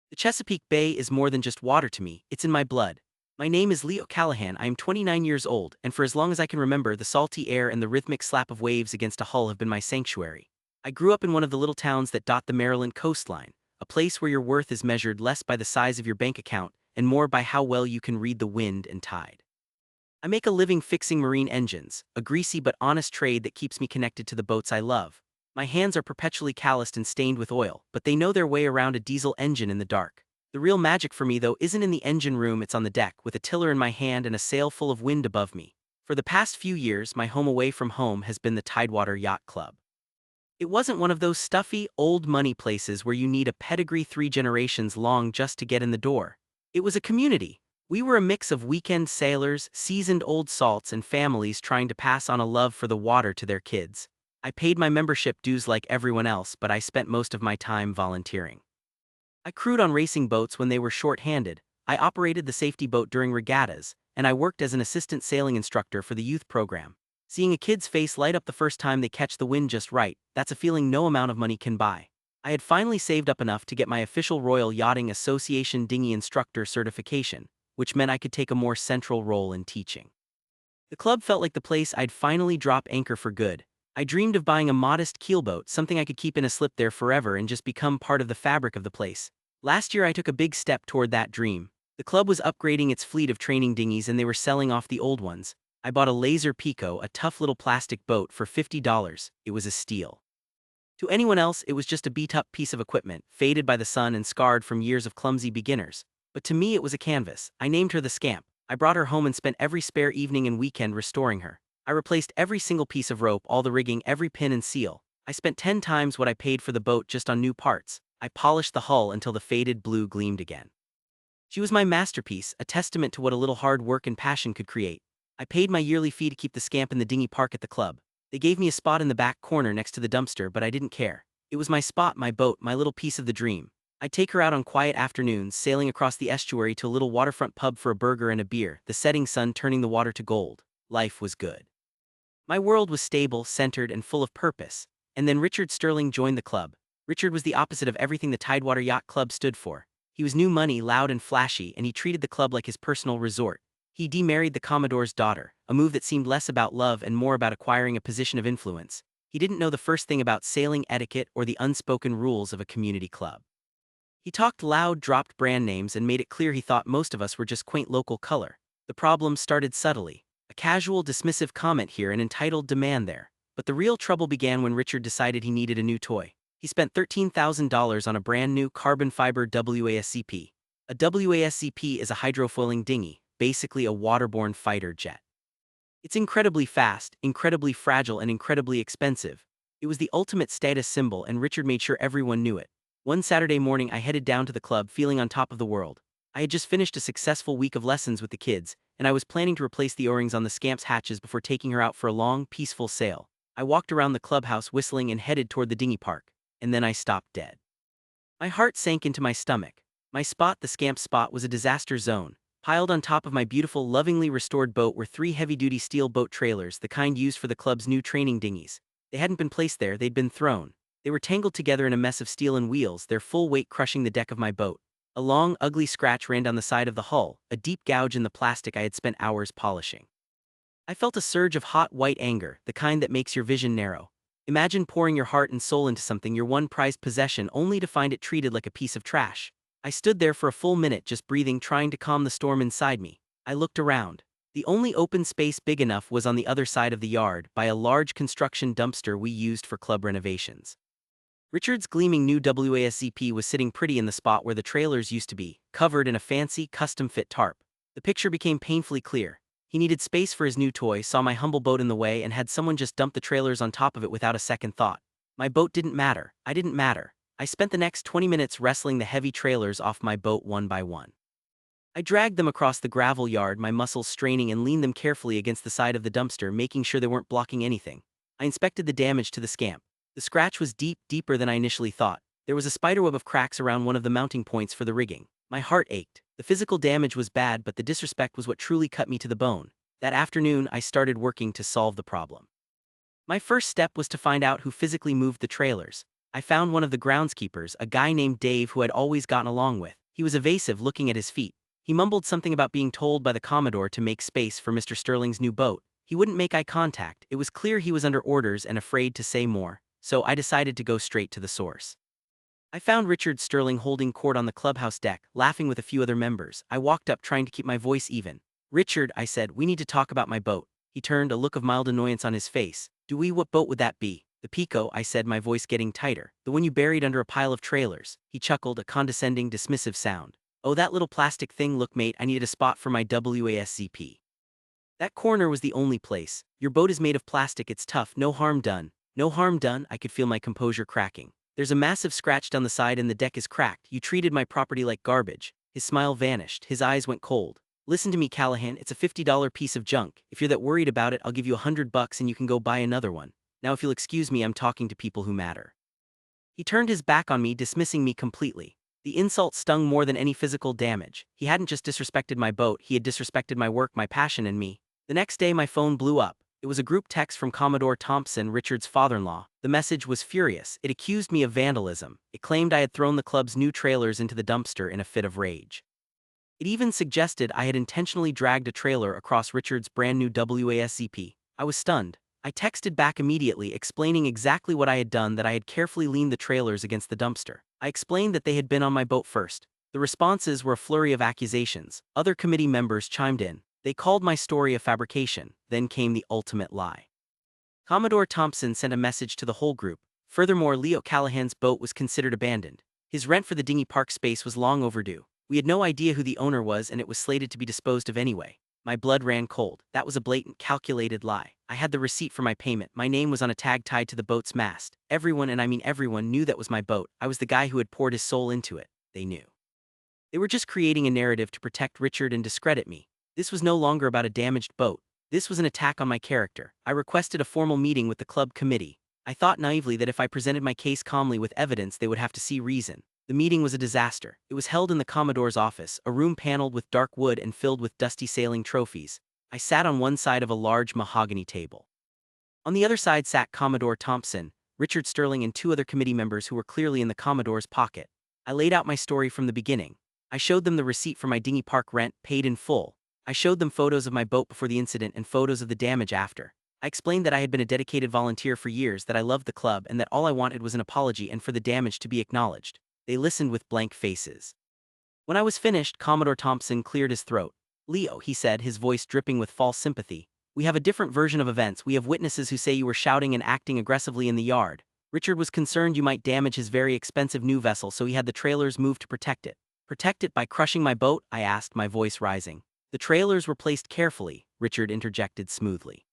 The Chesapeake Bay is more than just water to me, it's in my blood. My name is Leo Callahan, I am 29 years old, and for as long as I can remember, the salty air and the rhythmic slap of waves against a hull have been my sanctuary. I grew up in one of the little towns that dot the Maryland coastline, a place where your worth is measured less by the size of your bank account and more by how well you can read the wind and tide. I make a living fixing marine engines, a greasy but honest trade that keeps me connected to the boats I love. My hands are perpetually calloused and stained with oil, but they know their way around a diesel engine in the dark. The real magic for me, though, isn't in the engine room, it's on the deck, with a tiller in my hand and a sail full of wind above me. For the past few years, my home away from home has been the Tidewater Yacht Club. It wasn't one of those stuffy, old money places where you need a pedigree 3 generations long just to get in the door. It was a community. We were a mix of weekend sailors, seasoned old salts, and families trying to pass on a love for the water to their kids. I paid my membership dues like everyone else, but I spent most of my time volunteering. I crewed on racing boats when they were short-handed, I operated the safety boat during regattas, and I worked as an assistant sailing instructor for the youth program. Seeing a kid's face light up the first time they catch the wind just right, that's a feeling no amount of money can buy. I had finally saved up enough to get my official Royal Yachting Association dinghy instructor certification, which meant I could take a more central role in teaching. The club felt like the place I'd finally drop anchor for good. I dreamed of buying a modest keelboat, something I could keep in a slip there forever and just become part of the fabric of the place. Last year I took a big step toward that dream. The club was upgrading its fleet of training dinghies and they were selling off the old ones. I bought a Laser Pico, a tough little plastic boat, for $50. It was a steal. To anyone else, it was just a beat-up piece of equipment, faded by the sun and scarred from years of clumsy beginners. But to me it was a canvas. I named her the Scamp. I brought her home and spent every spare evening and weekend restoring her. I replaced every single piece of rope, all the rigging, every pin and seal. I spent 10 times what I paid for the boat just on new parts. I polished the hull until the faded blue gleamed again. She was my masterpiece, a testament to what a little hard work and passion could create. I paid my yearly fee to keep the Scamp in the dinghy park at the club. They gave me a spot in the back corner next to the dumpster, but I didn't care. It was my spot, my boat, my little piece of the dream. I'd take her out on quiet afternoons, sailing across the estuary to a little waterfront pub for a burger and a beer, the setting sun turning the water to gold. Life was good. My world was stable, centered, and full of purpose. And then Richard Sterling joined the club. Richard was the opposite of everything the Tidewater Yacht Club stood for. He was new money, loud and flashy, and he treated the club like his personal resort. He demarried the Commodore's daughter, a move that seemed less about love and more about acquiring a position of influence. He didn't know the first thing about sailing etiquette or the unspoken rules of a community club. He talked loud, dropped brand names, and made it clear he thought most of us were just quaint local color. The problem started subtly. A casual, dismissive comment here, an entitled demand there. But the real trouble began when Richard decided he needed a new toy. He spent $13,000 on a brand new carbon fiber WASCP. A WASCP is a hydrofoiling dinghy, basically a waterborne fighter jet. It's incredibly fast, incredibly fragile, and incredibly expensive. It was the ultimate status symbol, and Richard made sure everyone knew it. One Saturday morning I headed down to the club feeling on top of the world. I had just finished a successful week of lessons with the kids, and I was planning to replace the O-rings on the Scamp's hatches before taking her out for a long, peaceful sail. I walked around the clubhouse whistling and headed toward the dinghy park, and then I stopped dead. My heart sank into my stomach. My spot, the Scamp's spot, was a disaster zone. Piled on top of my beautiful, lovingly restored boat were 3 heavy-duty steel boat trailers, the kind used for the club's new training dinghies. They hadn't been placed there, they'd been thrown. They were tangled together in a mess of steel and wheels, their full weight crushing the deck of my boat. A long, ugly scratch ran down the side of the hull, a deep gouge in the plastic I had spent hours polishing. I felt a surge of hot, white anger, the kind that makes your vision narrow. Imagine pouring your heart and soul into something, your one prized possession, only to find it treated like a piece of trash. I stood there for a full minute just breathing, trying to calm the storm inside me. I looked around. The only open space big enough was on the other side of the yard, by a large construction dumpster we used for club renovations. Richard's gleaming new WASCP was sitting pretty in the spot where the trailers used to be, covered in a fancy, custom-fit tarp. The picture became painfully clear. He needed space for his new toy, saw my humble boat in the way, and had someone just dump the trailers on top of it without a second thought. My boat didn't matter. I didn't matter. I spent the next 20 minutes wrestling the heavy trailers off my boat one by one. I dragged them across the gravel yard, my muscles straining, and leaned them carefully against the side of the dumpster, making sure they weren't blocking anything. I inspected the damage to the Scamp. The scratch was deep, deeper than I initially thought. There was a spiderweb of cracks around one of the mounting points for the rigging. My heart ached. The physical damage was bad, but the disrespect was what truly cut me to the bone. That afternoon, I started working to solve the problem. My first step was to find out who physically moved the trailers. I found one of the groundskeepers, a guy named Dave who I'd always gotten along with. He was evasive, looking at his feet. He mumbled something about being told by the Commodore to make space for Mr. Sterling's new boat. He wouldn't make eye contact. It was clear he was under orders and afraid to say more, so I decided to go straight to the source. I found Richard Sterling holding court on the clubhouse deck, laughing with a few other members. I walked up trying to keep my voice even. "Richard," I said, "we need to talk about my boat." He turned, a look of mild annoyance on his face. "Do we? What boat would that be?" "The Pico," I said, my voice getting tighter. "The one you buried under a pile of trailers." He chuckled, a condescending, dismissive sound. "Oh, that little plastic thing. Look, mate, I needed a spot for my WASCP. That corner was the only place. Your boat is made of plastic, it's tough, no harm done." "No harm done?" I could feel my composure cracking. "There's a massive scratch down the side and the deck is cracked. You treated my property like garbage." His smile vanished, his eyes went cold. "Listen to me, Callahan, it's a $50 piece of junk. If you're that worried about it, I'll give you $100 and you can go buy another one. Now if you'll excuse me, I'm talking to people who matter." He turned his back on me, dismissing me completely. The insult stung more than any physical damage. He hadn't just disrespected my boat, he had disrespected my work, my passion, and me. The next day my phone blew up. It was a group text from Commodore Thompson, Richard's father-in-law. The message was furious. It accused me of vandalism. It claimed I had thrown the club's new trailers into the dumpster in a fit of rage. It even suggested I had intentionally dragged a trailer across Richard's brand new WASCP. I was stunned. I texted back immediately, explaining exactly what I had done, that I had carefully leaned the trailers against the dumpster. I explained that they had been on my boat first. The responses were a flurry of accusations. Other committee members chimed in. They called my story a fabrication. Then came the ultimate lie. Commodore Thompson sent a message to the whole group. Furthermore, Leo Callahan's boat was considered abandoned. His rent for the dinghy park space was long overdue. We had no idea who the owner was and it was slated to be disposed of anyway. My blood ran cold. That was a blatant, calculated lie. I had the receipt for my payment. My name was on a tag tied to the boat's mast. Everyone, and I mean everyone, knew that was my boat. I was the guy who had poured his soul into it. They knew. They were just creating a narrative to protect Richard and discredit me. This was no longer about a damaged boat. This was an attack on my character. I requested a formal meeting with the club committee. I thought naively that if I presented my case calmly with evidence, they would have to see reason. The meeting was a disaster. It was held in the Commodore's office, a room paneled with dark wood and filled with dusty sailing trophies. I sat on one side of a large mahogany table. On the other side sat Commodore Thompson, Richard Sterling, and two other committee members who were clearly in the Commodore's pocket. I laid out my story from the beginning. I showed them the receipt for my dinghy park rent, paid in full. I showed them photos of my boat before the incident and photos of the damage after. I explained that I had been a dedicated volunteer for years, that I loved the club, and that all I wanted was an apology and for the damage to be acknowledged. They listened with blank faces. When I was finished, Commodore Thompson cleared his throat. "Leo," he said, his voice dripping with false sympathy, "we have a different version of events. We have witnesses who say you were shouting and acting aggressively in the yard. Richard was concerned you might damage his very expensive new vessel, so he had the trailers moved to protect it." "Protect it by crushing my boat?" I asked, my voice rising. "The trailers were placed carefully," Richard interjected smoothly.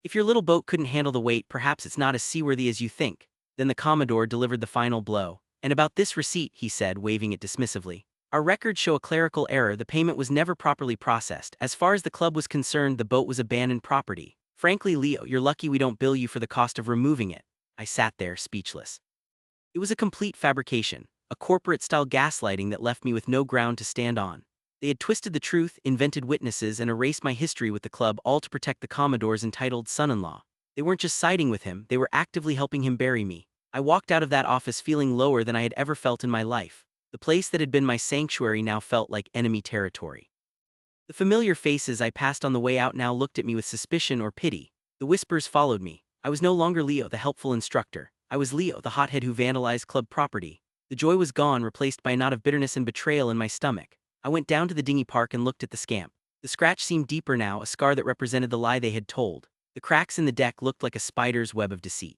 "If your little boat couldn't handle the weight, perhaps it's not as seaworthy as you think." Then the Commodore delivered the final blow. "And about this receipt," he said, waving it dismissively. "Our records show a clerical error. The payment was never properly processed. As far as the club was concerned, the boat was abandoned property. Frankly, Leo, you're lucky we don't bill you for the cost of removing it." I sat there, speechless. It was a complete fabrication, a corporate-style gaslighting that left me with no ground to stand on. They had twisted the truth, invented witnesses, and erased my history with the club, all to protect the Commodore's entitled son-in-law. They weren't just siding with him, they were actively helping him bury me. I walked out of that office feeling lower than I had ever felt in my life. The place that had been my sanctuary now felt like enemy territory. The familiar faces I passed on the way out now looked at me with suspicion or pity. The whispers followed me. I was no longer Leo, the helpful instructor. I was Leo, the hothead who vandalized club property. The joy was gone, replaced by a knot of bitterness and betrayal in my stomach. I went down to the dinghy park and looked at the scamp. The scratch seemed deeper now, a scar that represented the lie they had told. The cracks in the deck looked like a spider's web of deceit.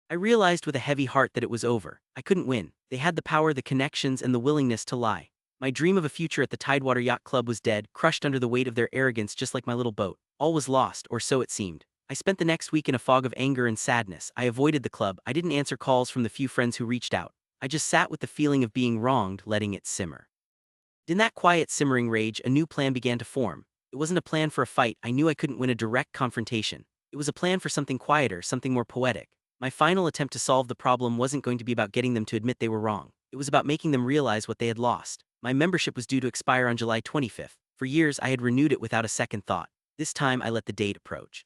I realized with a heavy heart that it was over. I couldn't win. They had the power, the connections, and the willingness to lie. My dream of a future at the Tidewater Yacht Club was dead, crushed under the weight of their arrogance, just like my little boat. All was lost, or so it seemed. I spent the next week in a fog of anger and sadness. I avoided the club. I didn't answer calls from the few friends who reached out. I just sat with the feeling of being wronged, letting it simmer. In that quiet, simmering rage, a new plan began to form. It wasn't a plan for a fight. I knew I couldn't win a direct confrontation. It was a plan for something quieter, something more poetic. My final attempt to solve the problem wasn't going to be about getting them to admit they were wrong. It was about making them realize what they had lost. My membership was due to expire on July 25th. For years, I had renewed it without a second thought. This time, I let the date approach.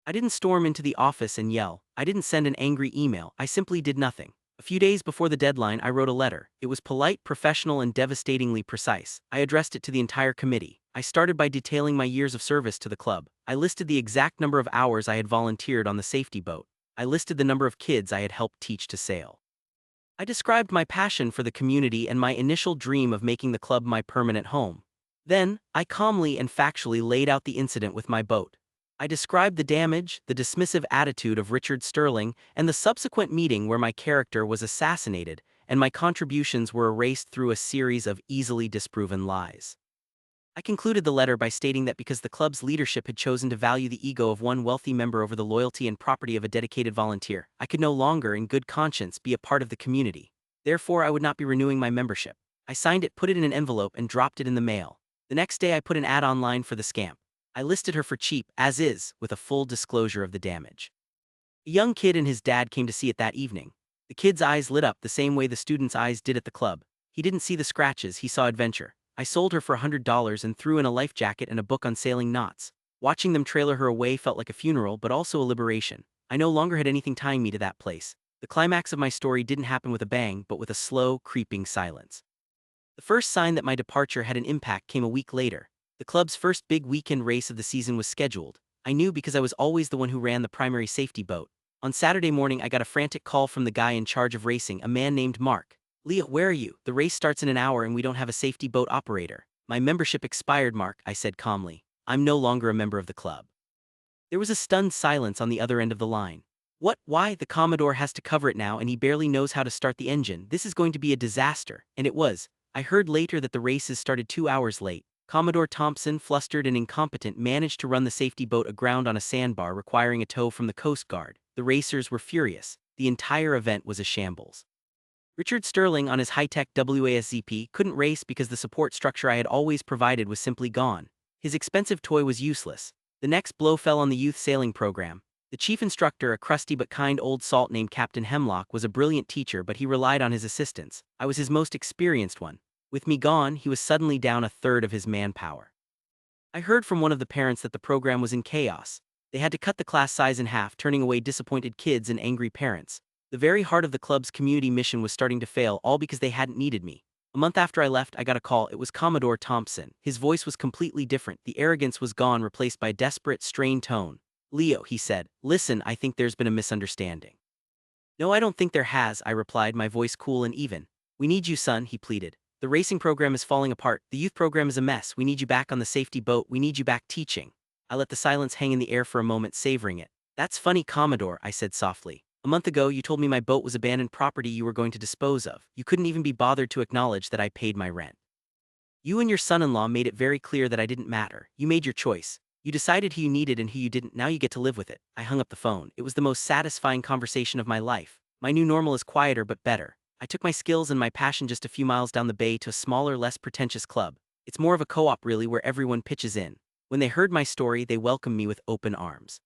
I didn't storm into the office and yell. I didn't send an angry email. I simply did nothing. A few days before the deadline, I wrote a letter. It was polite, professional, and devastatingly precise. I addressed it to the entire committee. I started by detailing my years of service to the club. I listed the exact number of hours I had volunteered on the safety boat. I listed the number of kids I had helped teach to sail. I described my passion for the community and my initial dream of making the club my permanent home. Then, I calmly and factually laid out the incident with my boat. I described the damage, the dismissive attitude of Richard Sterling, and the subsequent meeting where my character was assassinated, and my contributions were erased through a series of easily disproven lies. I concluded the letter by stating that because the club's leadership had chosen to value the ego of one wealthy member over the loyalty and property of a dedicated volunteer, I could no longer, in good conscience, be a part of the community. Therefore, I would not be renewing my membership. I signed it, put it in an envelope, and dropped it in the mail. The next day, I put an ad online for the scamp. I listed her for cheap, as is, with a full disclosure of the damage. A young kid and his dad came to see it that evening. The kid's eyes lit up the same way the student's eyes did at the club. He didn't see the scratches, he saw adventure. I sold her for $100 and threw in a life jacket and a book on sailing knots. Watching them trailer her away felt like a funeral, but also a liberation. I no longer had anything tying me to that place. The climax of my story didn't happen with a bang, but with a slow, creeping silence. The first sign that my departure had an impact came a week later. The club's first big weekend race of the season was scheduled. I knew because I was always the one who ran the primary safety boat. On Saturday morning, I got a frantic call from the guy in charge of racing, a man named Mark. "Leah, where are you? The race starts in an hour and we don't have a safety boat operator." "My membership expired, Mark," I said calmly. "I'm no longer a member of the club." There was a stunned silence on the other end of the line. "What? Why? The Commodore has to cover it now and he barely knows how to start the engine. This is going to be a disaster." And it was. I heard later that the races started 2 hours late. Commodore Thompson, flustered and incompetent, managed to run the safety boat aground on a sandbar requiring a tow from the Coast Guard. The racers were furious. The entire event was a shambles. Richard Sterling, on his high-tech WASZP, couldn't race because the support structure I had always provided was simply gone. His expensive toy was useless. The next blow fell on the youth sailing program. The chief instructor, a crusty but kind old salt named Captain Hemlock, was a brilliant teacher, but he relied on his assistants. I was his most experienced one. With me gone, he was suddenly down a third of his manpower. I heard from one of the parents that the program was in chaos. They had to cut the class size in half, turning away disappointed kids and angry parents. The very heart of the club's community mission was starting to fail, all because they hadn't needed me. A month after I left, I got a call. It was Commodore Thompson. His voice was completely different. The arrogance was gone, replaced by a desperate, strained tone. "Leo," he said, "listen, I think there's been a misunderstanding." "No, I don't think there has," I replied, my voice cool and even. "We need you, son," he pleaded. "The racing program is falling apart. The youth program is a mess. We need you back on the safety boat. We need you back teaching." I let the silence hang in the air for a moment, savoring it. "That's funny, Commodore," I said softly. "A month ago, you told me my boat was abandoned property you were going to dispose of. You couldn't even be bothered to acknowledge that I paid my rent. You and your son-in-law made it very clear that I didn't matter. You made your choice. You decided who you needed and who you didn't. Now you get to live with it." I hung up the phone. It was the most satisfying conversation of my life. My new normal is quieter but better. I took my skills and my passion just a few miles down the bay to a smaller, less pretentious club. It's more of a co-op really, where everyone pitches in. When they heard my story, they welcomed me with open arms.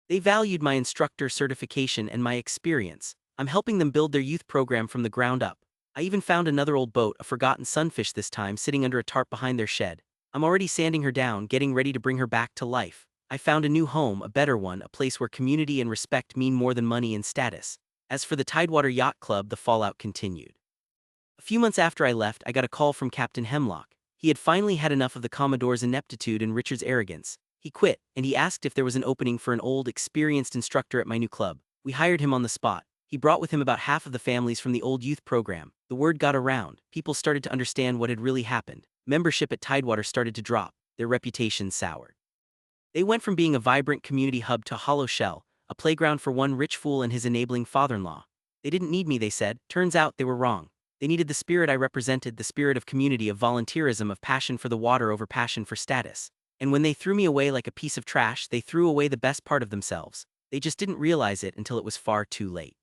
They valued my instructor certification and my experience. I'm helping them build their youth program from the ground up. I even found another old boat, a forgotten sunfish this time, sitting under a tarp behind their shed. I'm already sanding her down, getting ready to bring her back to life. I found a new home, a better one, a place where community and respect mean more than money and status. As for the Tidewater Yacht Club, the fallout continued. A few months after I left, I got a call from Captain Hemlock. He had finally had enough of the Commodore's ineptitude and Richard's arrogance. He quit, and he asked if there was an opening for an old, experienced instructor at my new club. We hired him on the spot. He brought with him about half of the families from the old youth program. The word got around. People started to understand what had really happened. Membership at Tidewater started to drop. Their reputation soured. They went from being a vibrant community hub to a hollow shell, a playground for one rich fool and his enabling father-in-law. They didn't need me, they said. Turns out they were wrong. They needed the spirit I represented, the spirit of community, of volunteerism, of passion for the water over passion for status. And when they threw me away like a piece of trash, they threw away the best part of themselves. They just didn't realize it until it was far too late.